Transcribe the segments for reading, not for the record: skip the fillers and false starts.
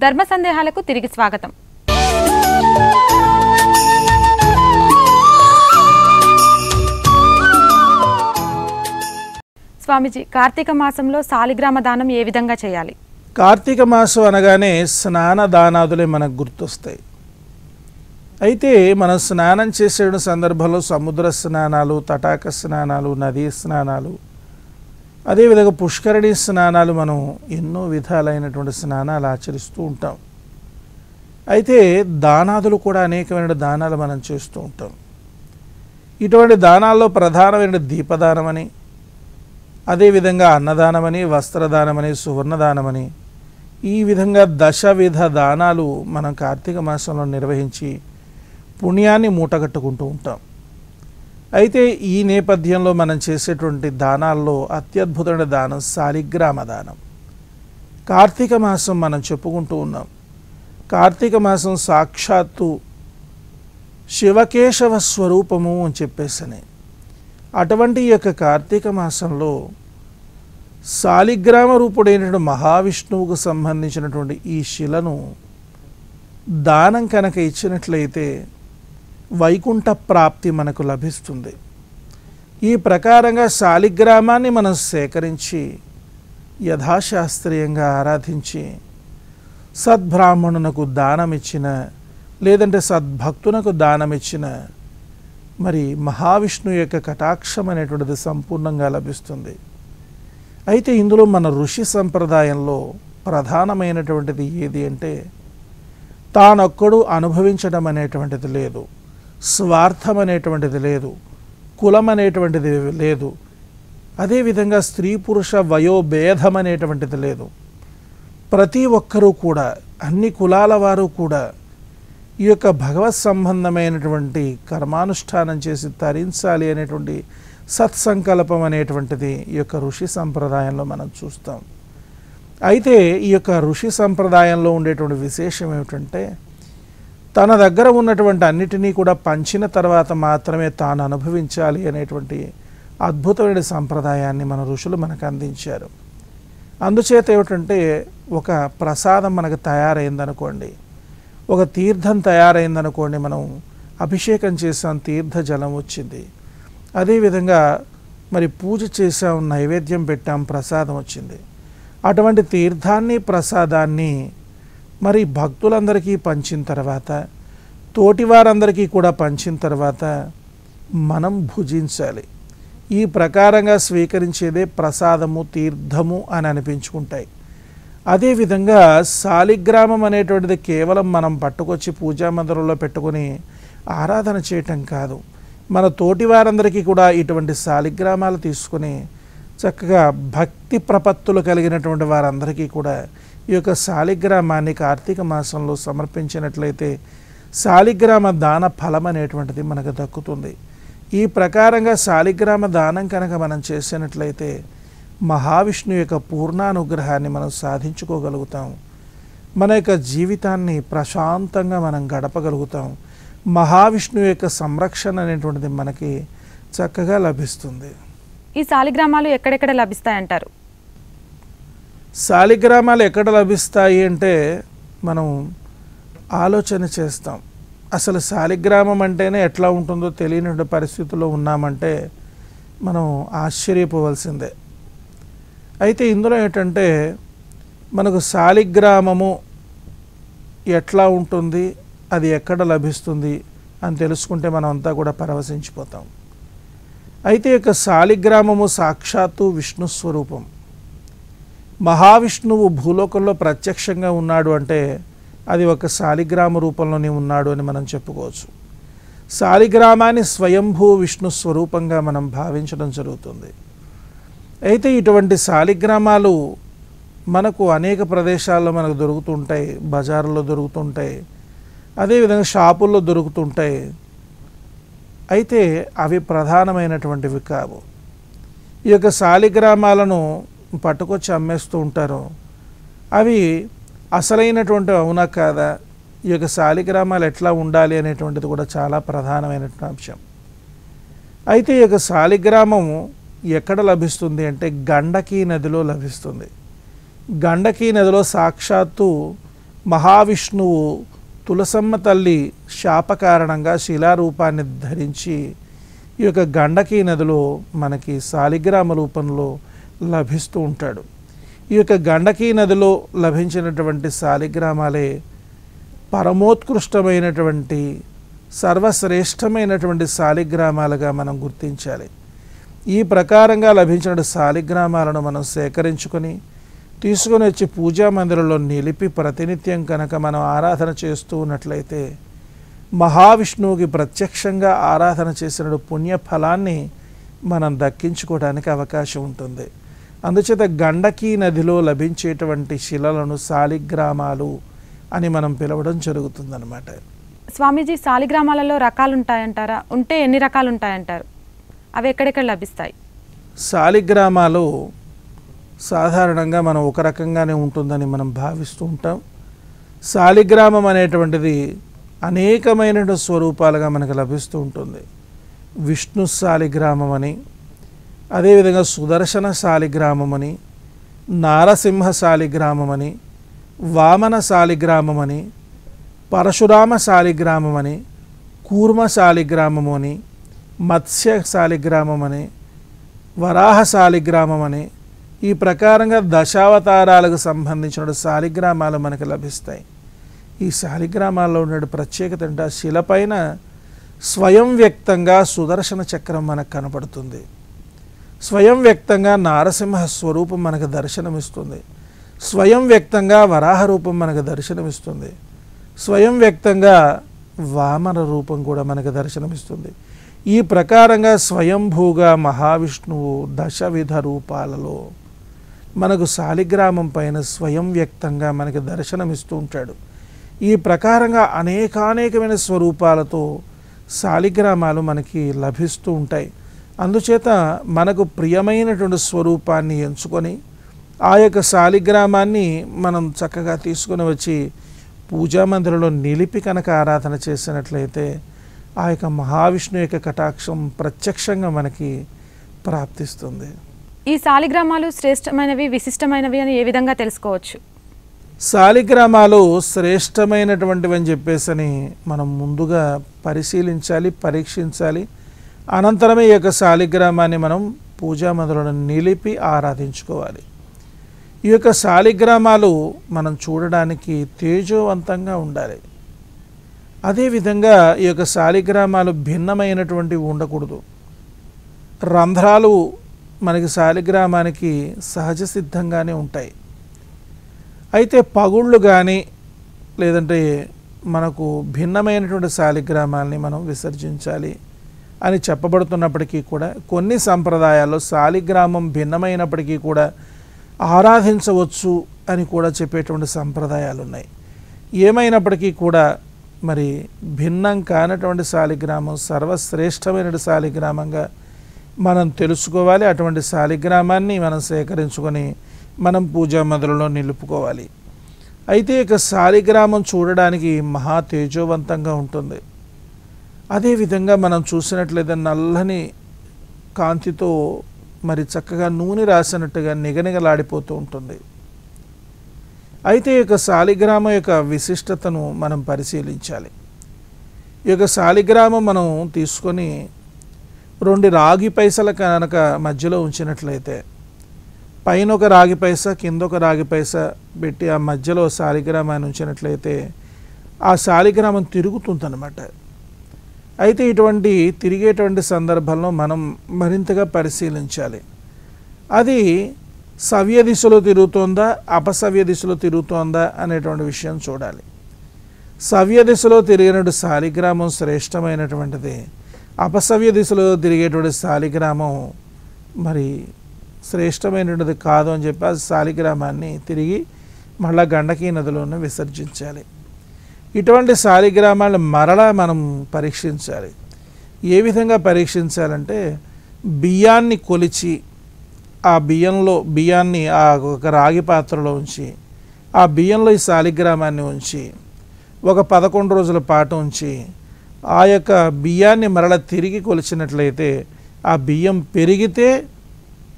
ధర్మ సందేహాలకు తిరిగి స్వాగతం. స్వామీజీ, కార్తీక మాసంలో శాలిగ్రామ దానం ఏ విధంగా చేయాలి? కార్తీక మాసం అనగానే స్నాన దానాదులే మనకు గుర్తొస్తాయి. అయితే మనం స్నానం చేసే సందర్భంలో సముద్ర స్నానాలు, తటాక స్నానాలు, నదీ స్నానాలు, అదేవిధంగా పుష్కరిణి స్నానాలు, మనం ఎన్నో విధాలైనటువంటి స్నానాలు ఆచరిస్తూ ఉంటాం. అయితే దానాదులు కూడా అనేకమైన దానాలు మనం చేస్తూ ఉంటాం. ఇటువంటి దానాల్లో ప్రధానమైన దీపదానమని, అదేవిధంగా అన్నదానమని, వస్త్రదానమని, సువర్ణదానమని, ఈ విధంగా దశవిధ దానాలు మనం కార్తీక మాసంలో నిర్వహించి పుణ్యాన్ని మూటగట్టుకుంటూ ఉంటాం. అయితే ఈ నేపథ్యంలో మనం చేసేటువంటి దానాల్లో అత్యద్భుతమైన దానం శాలిగ్రామ దానం. కార్తీక మాసం మనం చెప్పుకుంటూ ఉన్నాం. కార్తీక మాసం సాక్షాత్తు శివకేశవ స్వరూపము అని చెప్పేసని, అటువంటి యొక్క కార్తీక మాసంలో శాలిగ్రామ రూపుడైనటువంటి మహావిష్ణువుకు సంబంధించినటువంటి ఈ శిలను దానం కనుక ఇచ్చినట్లయితే వైకుంఠ ప్రాప్తి మనకు లభిస్తుంది. ఈ ప్రకారంగా శాలిగ్రామాన్ని మనం సేకరించి యథాశాస్త్రీయంగా ఆరాధించి సద్బ్రాహ్మణునకు దానమిచ్చిన, లేదంటే సద్భక్తునకు దానమిచ్చిన మరి మహావిష్ణువు యొక్క కటాక్షం అనేటువంటిది సంపూర్ణంగా లభిస్తుంది. అయితే ఇందులో మన ఋషి సంప్రదాయంలో ప్రధానమైనటువంటిది ఏది అంటే, తానొక్కడు అనుభవించడం అనేటువంటిది లేదు, స్వార్థం అనేటువంటిది లేదు, కులం అనేటువంటిది లేదు, అదేవిధంగా స్త్రీ పురుష వయోభేదం అనేటువంటిది లేదు. ప్రతి ఒక్కరూ కూడా, అన్ని కులాల వారు కూడా ఈ యొక్క భగవత్ సంబంధమైనటువంటి కర్మానుష్ఠానం చేసి తరించాలి అనేటువంటి సత్సంకల్పం అనేటువంటిది ఈ యొక్క ఋషి సంప్రదాయంలో మనం చూస్తాం. అయితే ఈ యొక్క ఋషి సంప్రదాయంలో ఉండేటువంటి విశేషం ఏమిటంటే, తన దగ్గర ఉన్నటువంటి అన్నిటినీ కూడా పంచిన తర్వాత మాత్రమే తాను అనుభవించాలి అనేటువంటి అద్భుతమైన సంప్రదాయాన్ని మన ఋషులు మనకు అందించారు. అందుచేత ఏమిటంటే, ఒక ప్రసాదం మనకు తయారైందనుకోండి, ఒక తీర్థం తయారైందనుకోండి, మనం అభిషేకం చేసాం, తీర్థ జలం వచ్చింది, అదేవిధంగా మరి పూజ చేసాం, నైవేద్యం పెట్టాం, ప్రసాదం వచ్చింది. అటువంటి తీర్థాన్ని, ప్రసాదాన్ని మరి భక్తులందరికీ పంచిన తర్వాత, తోటివారందరికీ కూడా పంచిన తర్వాత మనం భుజించాలి. ఈ ప్రకారంగా స్వీకరించేదే ప్రసాదము, తీర్థము అని అనిపించుకుంటాయి. అదేవిధంగా శాలిగ్రామం అనేటువంటిది కేవలం మనం పట్టుకొచ్చి పూజా మందిరంలో పెట్టుకొని ఆరాధన చేయటం కాదు, మన తోటి వారందరికీ కూడా ఇటువంటి శాలిగ్రామాలు తీసుకుని చక్కగా భక్తి ప్రపత్తులు కలిగినటువంటి వారందరికీ కూడా ఈ యొక్క శాలిగ్రామాన్ని కార్తీక మాసంలో సమర్పించినట్లయితే శాలిగ్రామ దాన ఫలం అనేటువంటిది మనకు దక్కుతుంది. ఈ ప్రకారంగా శాలిగ్రామ దానం కనుక మనం చేసినట్లయితే మహావిష్ణువు యొక్క పూర్ణానుగ్రహాన్ని మనం సాధించుకోగలుగుతాం. మన యొక్క జీవితాన్ని ప్రశాంతంగా మనం గడపగలుగుతాం. మహావిష్ణువు యొక్క సంరక్షణ అనేటువంటిది మనకి చక్కగా లభిస్తుంది. ఈ శాలిగ్రామాలు ఎక్కడెక్కడ లభిస్తాయంటారు? శాలిగ్రామాలు ఎక్కడ లభిస్తాయి అంటే, మనం ఆలోచన చేస్తాం. అసలు శాలిగ్రామం అంటేనే ఎట్లా ఉంటుందో తెలియని పరిస్థితుల్లో ఉన్నామంటే మనం ఆశ్చర్యపోవలసిందే. అయితే ఇందులో ఏంటంటే, మనకు శాలిగ్రామము ఎట్లా ఉంటుంది, అది ఎక్కడ లభిస్తుంది అని తెలుసుకుంటే మనం అంతా కూడా పరవశించిపోతాం. అయితే యొక్క శాలిగ్రామము సాక్షాత్తు విష్ణు స్వరూపం. మహావిష్ణువు భూలోకంలో ప్రత్యక్షంగా ఉన్నాడు అంటే అది ఒక శాలిగ్రామ రూపంలోనే ఉన్నాడు అని మనం చెప్పుకోవచ్చు. శాలిగ్రామాన్ని స్వయంభూ విష్ణు స్వరూపంగా మనం భావించడం జరుగుతుంది. అయితే ఇటువంటి శాలిగ్రామాలు మనకు అనేక ప్రదేశాల్లో మనకు దొరుకుతుంటాయి, బజార్లో దొరుకుతుంటాయి, అదేవిధంగా షాపుల్లో దొరుకుతుంటాయి. అయితే అవి ప్రధానమైనటువంటివి కావు. ఈ యొక్క శాలిగ్రామాలను పట్టుకొచ్చి అమ్మేస్తూ ఉంటారు. అవి అసలైనటువంటి అవునా కాదా, ఈ యొక్క శాలిగ్రామాలు ఎట్లా ఉండాలి అనేటువంటిది కూడా చాలా ప్రధానమైనటువంటి అంశం. అయితే ఈ యొక్క శాలిగ్రామము ఎక్కడ లభిస్తుంది అంటే గండకీ నదిలో లభిస్తుంది. గండకీ నదిలో సాక్షాత్తు మహావిష్ణువు తులసమ్మ తల్లి శాప కారణంగా శిలారూపాన్ని ధరించి ఈ యొక్క గండకీ నదిలో మనకి శాలిగ్రామ రూపంలో లభిస్తూ ఉంటాడు. ఈ యొక్క గండకీ నదిలో లభించినటువంటి శాలిగ్రామాలే పరమోత్కృష్టమైనటువంటి సర్వశ్రేష్టమైనటువంటి శాలిగ్రామాలుగా మనం గుర్తించాలి. ఈ ప్రకారంగా లభించిన శాలిగ్రామాలను మనం సేకరించుకొని తీసుకొని వచ్చి పూజా మందిరంలో నిలిపి ప్రతినిత్యం కనుక మనం ఆరాధన చేస్తూ ఉన్నట్లయితే మహావిష్ణువుకి ప్రత్యక్షంగా ఆరాధన చేసిన పుణ్యఫలాన్ని మనం దక్కించుకోవడానికి అవకాశం ఉంటుంది. అందుచేత గండకీ నదిలో లభించేటువంటి శిలలను శాలిగ్రామాలు అని మనం పిలవడం జరుగుతుందన్నమాట. స్వామీజీ, శాలిగ్రామాలలో రకాలు ఉంటాయంటారా? ఉంటే ఎన్ని రకాలు ఉంటాయంటారు? అవి ఎక్కడెక్కడ లభిస్తాయి? శాలిగ్రామాలు సాధారణంగా మనం ఒక రకంగానే ఉంటుందని మనం భావిస్తూ ఉంటాం. శాలిగ్రామం అనేటువంటిది అనేకమైన స్వరూపాలుగా మనకు లభిస్తూ ఉంటుంది. విష్ణు శాలిగ్రామం అని, అదేవిధంగా సుదర్శన శాలిగ్రామం అని, నారసింహ శాలిగ్రామం అని, వామన శాలిగ్రామం అని, పరశురామ శాలిగ్రామం అని, కూర్మ శాలిగ్రామం అని, మత్స్య శాలిగ్రామం అని, వరాహ శాలిగ్రామం అని, ఈ ప్రకారంగా దశావతారాలకు సంబంధించిన శాలిగ్రామాలు మనకు లభిస్తాయి. ఈ శాలిగ్రామాల్లో ఉన్న ప్రత్యేకత అంటే ఆ శిలపైన స్వయం వ్యక్తంగా సుదర్శన చక్రం మనకు కనపడుతుంది. స్వయం వ్యక్తంగా నారసింహ స్వరూపం మనకు దర్శనమిస్తుంది. స్వయం వ్యక్తంగా వరాహ రూపం మనకు దర్శనమిస్తుంది. స్వయం వ్యక్తంగా వామన రూపం కూడా మనకు దర్శనమిస్తుంది. ఈ ప్రకారంగా స్వయంభూగా మహావిష్ణువు దశవిధ రూపాలలో మనకు శాలిగ్రామం పైన స్వయం వ్యక్తంగా మనకు దర్శనమిస్తూ ఉంటాడు. ఈ ప్రకారంగా అనేకానేకమైన స్వరూపాలతో శాలిగ్రామాలు మనకి లభిస్తూ ఉంటాయి. అందుచేత మనకు ప్రియమైనటువంటి స్వరూపాన్ని ఎంచుకొని ఆ యొక్క శాలిగ్రామాన్ని మనం చక్కగా తీసుకుని వచ్చి పూజా మందిరంలో నిలిపి కనుక ఆరాధన చేసినట్లయితే ఆ యొక్క మహావిష్ణు యొక్క కటాక్షం ప్రత్యక్షంగా మనకి ప్రాప్తిస్తుంది. ఈ శాలిగ్రామాలు శ్రేష్టమైనవి, విశిష్టమైనవి అని ఏ విధంగా తెలుసుకోవచ్చు? శాలిగ్రామాలు శ్రేష్టమైనటువంటివి అని చెప్పేసి మనం ముందుగా పరిశీలించాలి, పరీక్షించాలి. అనంతరమే ఈ యొక్క శాలిగ్రామాన్ని మనం పూజా మందిరంలో నిలిపి ఆరాధించుకోవాలి. ఈ యొక్క శాలిగ్రామాలు మనం చూడడానికి తేజోవంతంగా ఉండాలి. అదేవిధంగా ఈ యొక్క శాలిగ్రామాలు భిన్నమైనటువంటివి ఉండకూడదు. రంధ్రాలు మనకి శాలిగ్రామానికి సహజ సిద్ధంగానే ఉంటాయి. అయితే పగుళ్ళు కానీ లేదంటే మనకు భిన్నమైనటువంటి శాలిగ్రామాలని మనం విసర్జించాలి అని చెప్పబడుతున్నప్పటికీ కూడా కొన్ని సంప్రదాయాల్లో శాలిగ్రామం భిన్నమైనప్పటికీ కూడా ఆరాధించవచ్చు అని కూడా చెప్పేటువంటి సంప్రదాయాలు ఉన్నాయి. ఏమైనప్పటికీ కూడా మరి భిన్నం కానటువంటి శాలిగ్రామం సర్వశ్రేష్టమైన శాలిగ్రామంగా మనం తెలుసుకోవాలి. అటువంటి శాలిగ్రామాన్ని మనం సేకరించుకొని మనం పూజా మందిరంలో నిలుపుకోవాలి. అయితే ఇక శాలిగ్రామం చూడడానికి మహా తేజోవంతంగా ఉంటుంది. అదేవిధంగా మనం చూసినట్లయితే నల్లని కాంతితో మరి చక్కగా నూనె రాసినట్టుగా నిగనిగలాడిపోతూ ఉంటుంది. అయితే ఈ యొక్క శాలిగ్రామం యొక్క విశిష్టతను మనం పరిశీలించాలి. ఈ యొక్క శాలిగ్రామం మనం తీసుకొని 2 రాగి పైసల కనుక మధ్యలో ఉంచినట్లయితే పైన ఒక రాగి పైస, కింద ఒక రాగి పైస పెట్టి ఆ మధ్యలో శాలిగ్రామాన్ని ఉంచినట్లయితే ఆ శాలిగ్రామం తిరుగుతుందన్నమాట. అయితే ఇటువంటి తిరిగేటువంటి సందర్భంలో మనం మరింతగా పరిశీలించాలి. అది సవ్య దిశలో తిరుగుతోందా, అపసవ్య దిశలో తిరుగుతోందా అనేటువంటి విషయం చూడాలి. సవ్య దిశలో తిరిగినటువంటి శాలిగ్రామం శ్రేష్టమైనటువంటిది. అపసవ్య దిశలో తిరిగేటువంటి శాలిగ్రామం మరి శ్రేష్టమైనటువంటిది కాదు అని చెప్పి ఆ శాలిగ్రామాన్ని తిరిగి మళ్ళా గండకీ నదిలోనే విసర్జించాలి. ఇటువంటి శాలిగ్రామాలను మరలా మనం పరీక్షించాలి. ఏ విధంగా పరీక్షించాలంటే బియ్యాన్ని కొలిచి ఆ బియ్యాన్ని ఆ ఒక రాగి పాత్రలో ఉంచి ఆ బియ్యంలో ఈ శాలిగ్రామాన్ని ఉంచి ఒక 11 రోజుల పాటు ఉంచి ఆ యొక్క బియ్యాన్ని మరల తిరిగి కొలిచినట్లయితే ఆ బియ్యం పెరిగితే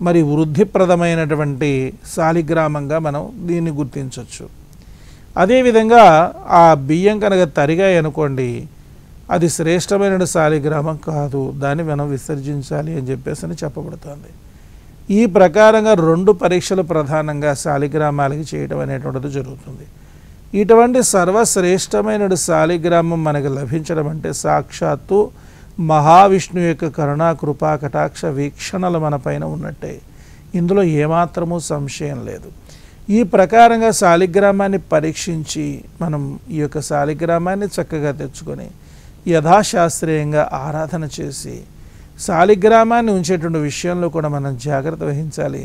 మరి వృద్ధిప్రదమైనటువంటి శాలిగ్రామంగా మనం దీన్ని గుర్తించవచ్చు. అదేవిధంగా ఆ బియ్యం కనుక తరిగాయి అనుకోండి, అది శ్రేష్టమైన శాలిగ్రామం కాదు, దాన్ని మనం విసర్జించాలి అని చెప్పేసి చెప్పబడుతుంది. ఈ ప్రకారంగా 2 పరీక్షలు ప్రధానంగా శాలిగ్రామాలకి చేయటం అనేటువంటిది జరుగుతుంది. ఇటువంటి సర్వశ్రేష్టమైన శాలిగ్రామం మనకు లభించడం అంటే సాక్షాత్తు మహావిష్ణు యొక్క కరుణా కృపా కటాక్ష వీక్షణలు మన పైన ఉన్నట్టే, ఇందులో ఏమాత్రమూ సంశయం లేదు. ఈ ప్రకారంగా శాలిగ్రామాన్ని పరీక్షించి మనం ఈ యొక్క శాలిగ్రామాన్ని చక్కగా తెచ్చుకొని యథాశాస్త్రీయంగా ఆరాధన చేసి శాలిగ్రామాన్ని ఉంచేటువంటి విషయంలో కూడా మనం జాగ్రత్త వహించాలి.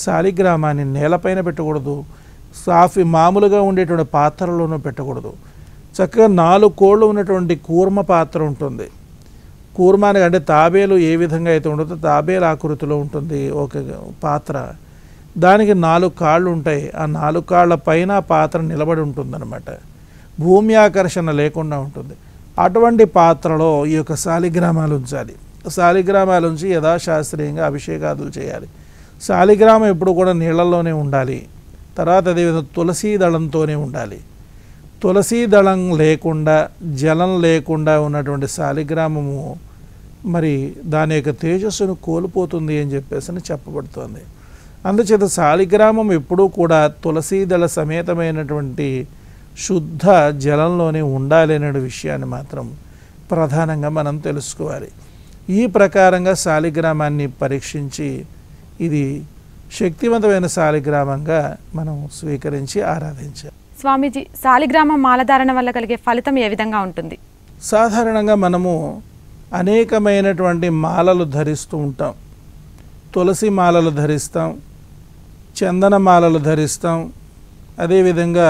శాలిగ్రామాన్ని నేలపైన పెట్టకూడదు, మామూలుగా ఉండేటువంటి పాత్రలోనూ పెట్టకూడదు. చక్కగా 4 కోళ్ళు ఉన్నటువంటి కూర్మ పాత్ర ఉంటుంది. కూర్మానికి అంటే తాబేలు ఏ విధంగా అయితే ఉంటుందో తాబేలు ఆకృతిలో ఉంటుంది ఒక పాత్ర, దానికి 4 కాళ్ళు ఉంటాయి. ఆ 4 కాళ్ళ పైన పాత్ర నిలబడి ఉంటుందన్నమాట, భూమి ఆకర్షణ లేకుండా ఉంటుంది. అటువంటి పాత్రలో ఈ యొక్క శాలిగ్రామాలు ఉంచాలి. శాలిగ్రామాల నుంచి యథాశాస్త్రీయంగా అభిషేకాదులు చేయాలి. శాలిగ్రామం ఎప్పుడు కూడా నీళ్ళల్లోనే ఉండాలి. తర్వాత అదేవిధంగా తులసీ దళంతోనే ఉండాలి. తులసీ దళం లేకుండా జలం లేకుండా ఉన్నటువంటి శాలిగ్రామము మరి దాని యొక్క తేజస్సును కోల్పోతుంది అని చెప్పేసి చెప్పబడుతుంది. అందుచేత శాలిగ్రామం ఎప్పుడూ కూడా తులసీ దళ సమేతమైనటువంటి శుద్ధ జలంలోనే ఉండాలి అనే విషయాన్ని మాత్రం ప్రధానంగా మనం తెలుసుకోవాలి. ఈ ప్రకారంగా శాలిగ్రామాన్ని పరీక్షించి ఇది శక్తివంతమైన శాలిగ్రామంగా మనం స్వీకరించి ఆరాధించాలి. స్వామీజీ, శాలిగ్రామం మాలధారణ వల్ల కలిగే ఫలితం ఏ విధంగా ఉంటుంది? సాధారణంగా మనము అనేకమైనటువంటి మాలలు ధరిస్తూ ఉంటాం. తులసి మాలలు ధరిస్తాం, చందన మాలలు ధరిస్తాం, అదేవిధంగా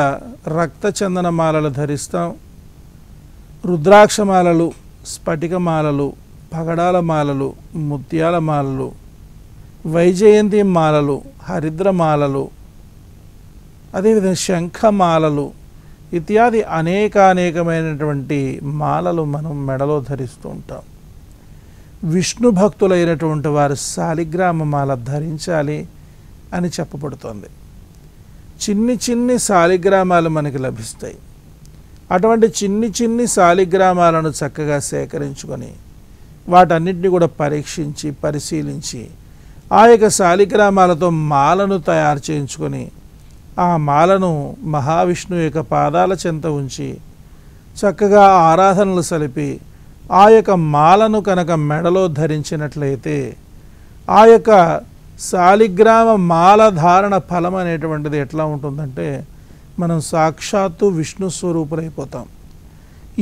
రక్త చందన మాలలు ధరిస్తాం, రుద్రాక్ష మాలలు, స్ఫటిక మాలలు, పగడాల మాలలు, ముత్యాల మాలలు, వైజయంతి మాలలు, హరిద్ర మాలలు, అదేవిధంగా శంఖమాలలు ఇత్యాది అనేకమైనటువంటి మాలలు మనం మెడలో ధరిస్తూ ఉంటాం. విష్ణు భక్తులైనటువంటి వారు శాలిగ్రామ మాల ధరించాలి అని చెప్పబడుతోంది. చిన్ని శాలిగ్రామాలు మనకి లభిస్తాయి. అటువంటి చిన్ని శాలిగ్రామాలను చక్కగా సేకరించుకొని వాటన్నిటిని కూడా పరీక్షించి పరిశీలించి ఆ యొక్క శాలిగ్రామాలతో మాలను తయారు చేయించుకొని ఆ మాలను మహావిష్ణు యొక్క పాదాల చెంత ఉంచి చక్కగా ఆరాధనలు సలిపి ఆ యొక్క మాలను కనుక మెడలో ధరించినట్లయితే ఆ యొక్క శాలిగ్రామ మాల ధారణ ఫలం అనేటువంటిది ఎట్లా ఉంటుందంటే మనం సాక్షాత్తు విష్ణు స్వరూపులైపోతాం.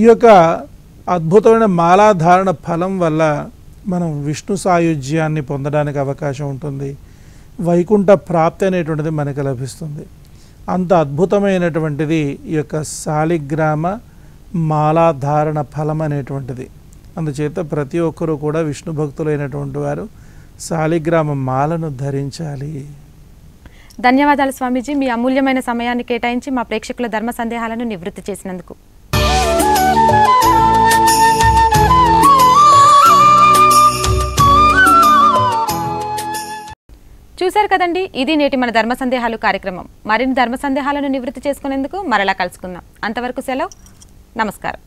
ఈ యొక్క అద్భుతమైన మాలాధారణ ఫలం వల్ల మనం విష్ణు సాయుధ్యాన్ని పొందడానికి అవకాశం ఉంటుంది. వైకుంఠ ప్రాప్తి అనేటువంటిది మనకు లభిస్తుంది. అంత అద్భుతమైనటువంటిది ఈ యొక్క శాలిగ్రామ మాలాధారణ ఫలం అనేటువంటిది. అందుచేత ప్రతి ఒక్కరూ కూడా విష్ణు భక్తులైనటువంటి వారు శాలిగ్రామ మాలను ధరించాలి. ధన్యవాదాలు స్వామీజీ, మీ అమూల్యమైన సమయాన్ని కేటాయించి మా ప్రేక్షకుల ధర్మ సందేహాలను నివృత్తి చేసినందుకు. చూశారు కదండి, ఇది నేటి మన ధర్మ సందేహాలు కార్యక్రమం. మరిన్ని ధర్మ సందేహాలను నివృత్తి చేసుకునేందుకు మరలా కలుసుకుందాం. అంతవరకు సెలవు. నమస్కారం.